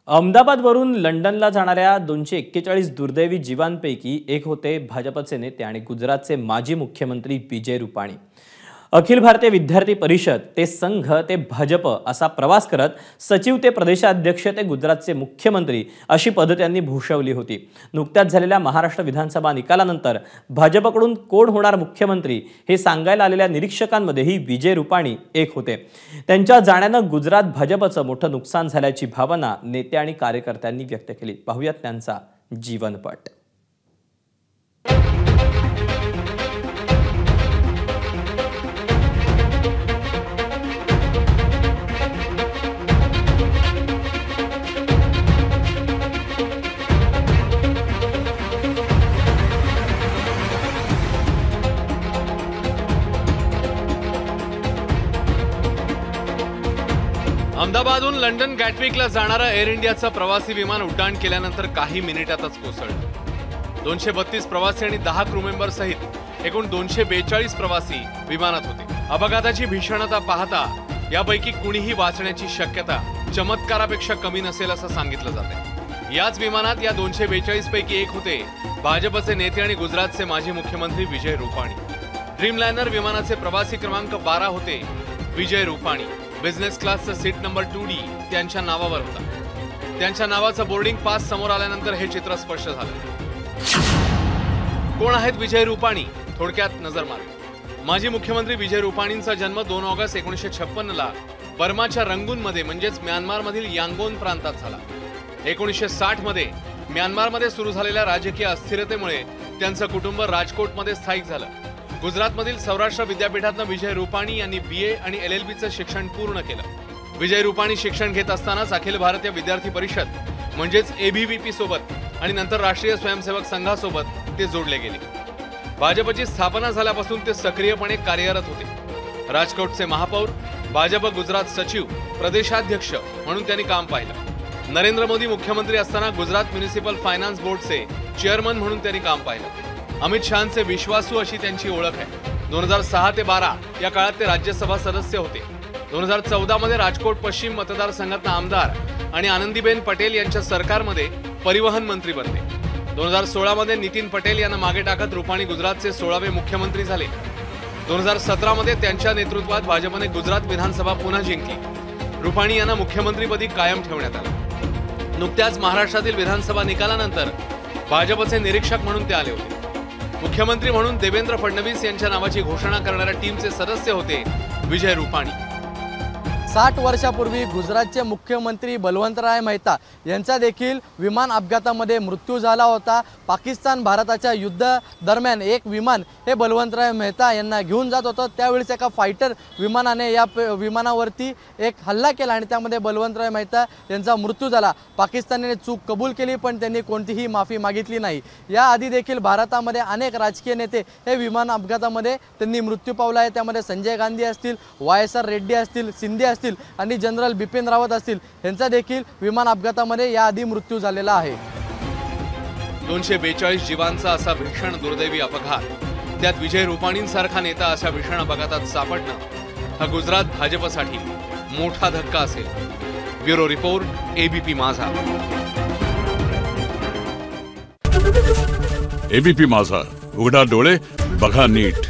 अहमदाबादवरून लंडनला जाणाऱ्या 241 दुर्दैवी जीवांपैकी एक होते भाजपचे नेते आणि गुजरातचे माजी मुख्यमंत्री विजय रूपाणी। अखिल भारतीय विद्यार्थी परिषद ते संघ ते भाजप असा प्रवास करत सचिव ते प्रदेशाध्यक्ष ते गुजरातचे मुख्यमंत्री अशी पदे त्यांनी भूषवली होती। नुकत्याच झालेल्या महाराष्ट्र विधानसभा निकालानंतर भाजपकडून कोण होणार मुख्यमंत्री हे सांगायला आलेल्या निरीक्षकांमध्येही विजय रूपाणी एक होते। त्यांच्या जाण्यानं गुजरात भाजपचं मोठं नुकसान झाल्याची भावना नेते आणि कार्यकर्त्यांनी व्यक्त केली। पाहूयात त्यांचा जीवनपट। अहमदाबादहून लंडन गॅटविकला जाणारं एअर इंडियाचं प्रवासी विमान उड्डाण केल्यानंतर काही मिनिटातच कोसळलं। 232 प्रवासी आणि 10 क्रू मेंबर सहित एकूण 242 प्रवासी विमानात होते। अपघाताची भीषणता पाहता यापैकी कुणीही वाचण्याची शक्यता चमत्कारापेक्षा कमी नसेल असं सांगितलं जातंय। याच विमानात या 242 पैकी एक होते भाजपचे नेते आणि गुजरातचे माजी मुख्यमंत्री विजय रूपाणी। ड्रीमलाइनर विमानाचे प्रवासी क्रमांक 12 होते विजय रूपाणी। बिझनेस क्लासचा सीट नंबर 2D त्यांच्या नावावर होता। त्यांच्या नावाचा बोर्डिंग पास समोर आल्यानंतर हे चित्र स्पष्ट झालं। कोण आहेत विजय रूपाणी? थोडक्यात नजर मारू। माजी मुख्यमंत्री विजय रूपाणींचा जन्म 2 ऑगस्ट 1956 ला बर्माच्या रंगूनमध्ये म्हणजेच म्यानमारमधील यांगोन प्रांतात झाला। 1960 मध्ये म्यानमारमध्ये सुरू झालेल्या राजकीय अस्थिरतेमुळे त्यांचं कुटुंब राजकोटमध्ये स्थायिक झालं। गुजरातमधील सौराष्ट्र विद्यापीठातून विजय रूपाणी यांनी BA आणि LLBचं शिक्षण पूर्ण केलं। विजय रूपाणी शिक्षण घेत असतानाच अखिल भारतीय विद्यार्थी परिषद म्हणजेच ABVP सोबत आणि नंतर राष्ट्रीय स्वयंसेवक संघासोबत ते जोडले गेले। भाजपची स्थापना झाल्यापासून ते सक्रियपणे कार्यरत होते। राजकोटचे महापौर, भाजप गुजरात सचिव, प्रदेशाध्यक्ष म्हणून त्यांनी काम पाहिलं। नरेंद्र मोदी मुख्यमंत्री असताना गुजरात म्युनिसिपल फायनान्स बोर्डचे चेअरमन म्हणून त्यांनी काम पाहिलं। अमित शहांचे विश्वासू अशी त्यांची ओळख आहे। 2006 ते 12 या काळात ते राज्यसभा सदस्य होते। 2014 मध्ये राजकोट पश्चिम मतदारसंघातून आमदार आणि आनंदीबेन पटेल यांच्या सरकारमध्ये परिवहन मंत्री बनले। 2016 मध्ये नितीन पटेल यांना मागे टाकत रूपाणी गुजरातचे 16वे मुख्यमंत्री झाले। 2017 मध्ये त्यांच्या नेतृत्वात भाजपने गुजरात विधानसभा पुन्हा जिंकली। रूपाणी यांना मुख्यमंत्रीपदी कायम ठेवण्यात आलं। नुकत्याच महाराष्ट्रातील विधानसभा निकालानंतर भाजपचे निरीक्षक म्हणून ते आले होते। मुख्यमंत्री म्हणून देवेंद्र फडणवीस यांच्या नावाची घोषणा करणाऱ्या टीमचे सदस्य होते विजय रूपाणी। 60 वर्षापूर्वी गुजरातचे मुख्यमंत्री बलवंतराय मेहता यांचा देखील विमान अपघातामध्ये मृत्यू झाला होता। पाकिस्तान भारताच्या युद्ध दरम्यान एक विमान हे बलवंतराय मेहता यांना घेऊन जात होतं। त्यावेळेस एका फायटर विमानाने या विमानावरती एक हल्ला केला आणि त्यामध्ये बलवंतराय मेहता यांचा मृत्यू झाला। पाकिस्तानने चूक कबूल केली पण त्यांनी कोणतीही माफी मागितली नाही। याआधी देखील भारतामध्ये अनेक राजकीय नेते हे विमान अपघातामध्ये त्यांनी मृत्यू पावला आहे। त्यामध्ये संजय गांधी असतील, YSR रेड्डी असतील, शिंदे असतील आणि जनरल बिपिन रावत असतील यांचा देखील विमान अपघातामध्ये याआधी मृत्यू झालेला आहे। 242 जीवांचा असा भीषण दुर्दैवी अपघात, त्यात विजय रूपाणींसारखा नेता अशा भीषण अपघातात सापडणं हा गुजरात भाजपसाठी मोठा धक्का असेल। ब्युरो रिपोर्ट, ABP माझा। ABP माझा, उघडा डोळे बघा नीट।